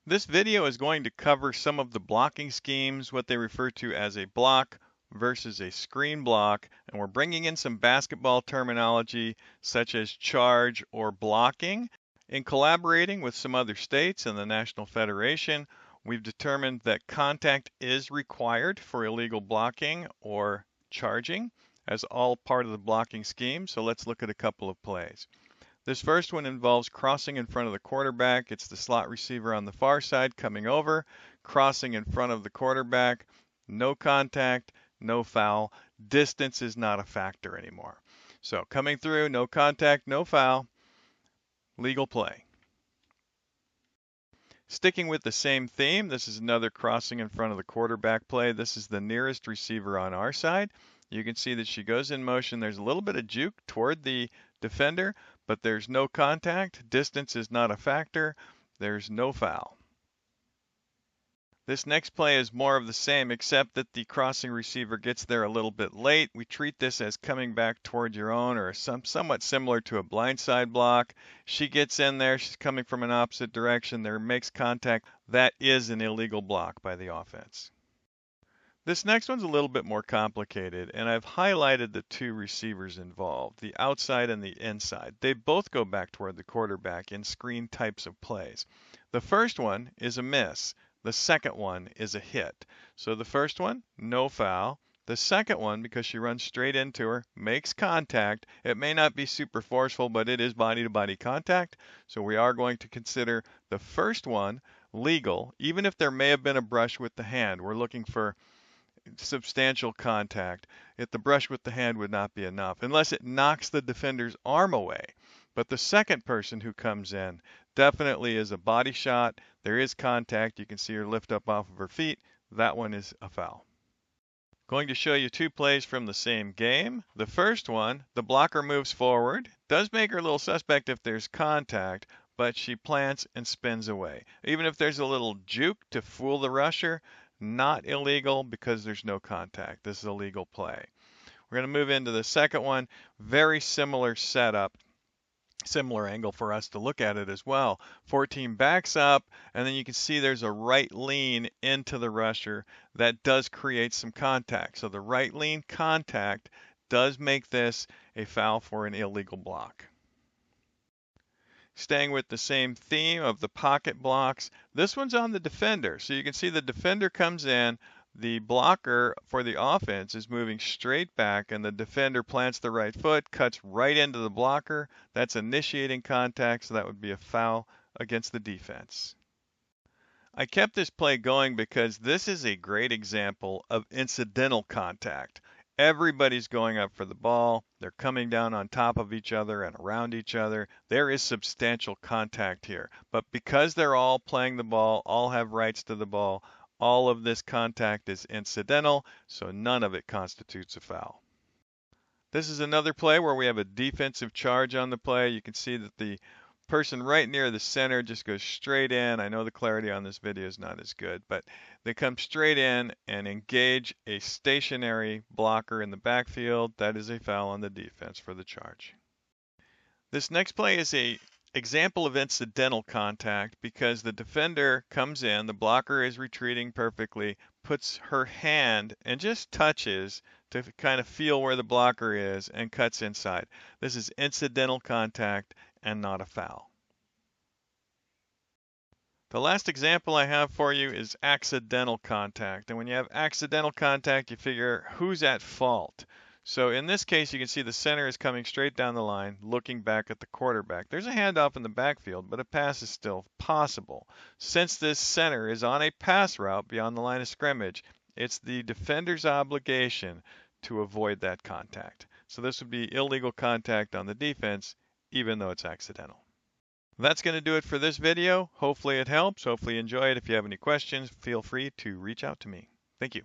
This video is going to cover some of the blocking schemes, what they refer to as a block versus a screen block, and we're bringing in some basketball terminology such as charge or blocking. In collaborating with some other states and the National Federation, we've determined that contact is required for illegal blocking or charging as all part of the blocking scheme. So let's look at a couple of plays. This first one involves crossing in front of the quarterback. It's the slot receiver on the far side coming over, crossing in front of the quarterback. No contact, no foul. Distance is not a factor anymore. So coming through, no contact, no foul. Legal play. Sticking with the same theme, this is another crossing in front of the quarterback play. This is the nearest receiver on our side. You can see that she goes in motion. There's a little bit of juke toward the defender, but there's no contact. Distance is not a factor. There's no foul. This next play is more of the same, except that the crossing receiver gets there a little bit late. We treat this as coming back toward your own, or somewhat similar to a blindside block. She gets in there. She's coming from an opposite direction. There makes contact. That is an illegal block by the offense. This next one's a little bit more complicated, and I've highlighted the two receivers involved, the outside and the inside. They both go back toward the quarterback in screen types of plays. The first one is a miss. The second one is a hit. So the first one, no foul. The second one, because she runs straight into her, makes contact. It may not be super forceful, but it is body-to-body contact. So we are going to consider the first one legal, even if there may have been a brush with the hand. We're looking for substantial contact. If the brush with the hand would not be enough, unless it knocks the defender's arm away. But the second person who comes in definitely is a body shot. There is contact. You can see her lift up off of her feet. That one is a foul. Going to show you two plays from the same game. The first one, the blocker moves forward. Does make her a little suspect if there's contact, but she plants and spins away. Even if there's a little juke to fool the rusher, not illegal because there's no contact. This is a legal play. We're going to move into the second one. Very similar setup. Similar angle for us to look at it as well. 14 backs up, and then you can see there's a right lean into the rusher that does create some contact. So the right lean contact does make this a foul for an illegal block. Staying with the same theme of the pocket blocks, this one's on the defender. So you can see the defender comes in, the blocker for the offense is moving straight back, and the defender plants the right foot, cuts right into the blocker. That's initiating contact, so that would be a foul against the defense. I kept this play going because this is a great example of incidental contact. Everybody's going up for the ball. They're coming down on top of each other and around each other. There is substantial contact here. But because they're all playing the ball, all have rights to the ball, all of this contact is incidental, so none of it constitutes a foul. This is another play where we have a defensive charge on the play. You can see that the person right near the center just goes straight in. I know the clarity on this video is not as good, but they come straight in and engage a stationary blocker in the backfield. That is a foul on the defense for the charge. This next play is an example of incidental contact because the defender comes in, the blocker is retreating perfectly, puts her hand and just touches to kind of feel where the blocker is and cuts inside. This is incidental contact and not a foul. The last example I have for you is accidental contact. And when you have accidental contact, you figure who's at fault. So in this case, you can see the center is coming straight down the line, looking back at the quarterback. There's a handoff in the backfield, but a pass is still possible. Since this center is on a pass route beyond the line of scrimmage, it's the defender's obligation to avoid that contact. So this would be illegal contact on the defense, even though it's accidental. That's going to do it for this video. Hopefully it helps. Hopefully you enjoy it. If you have any questions, feel free to reach out to me. Thank you.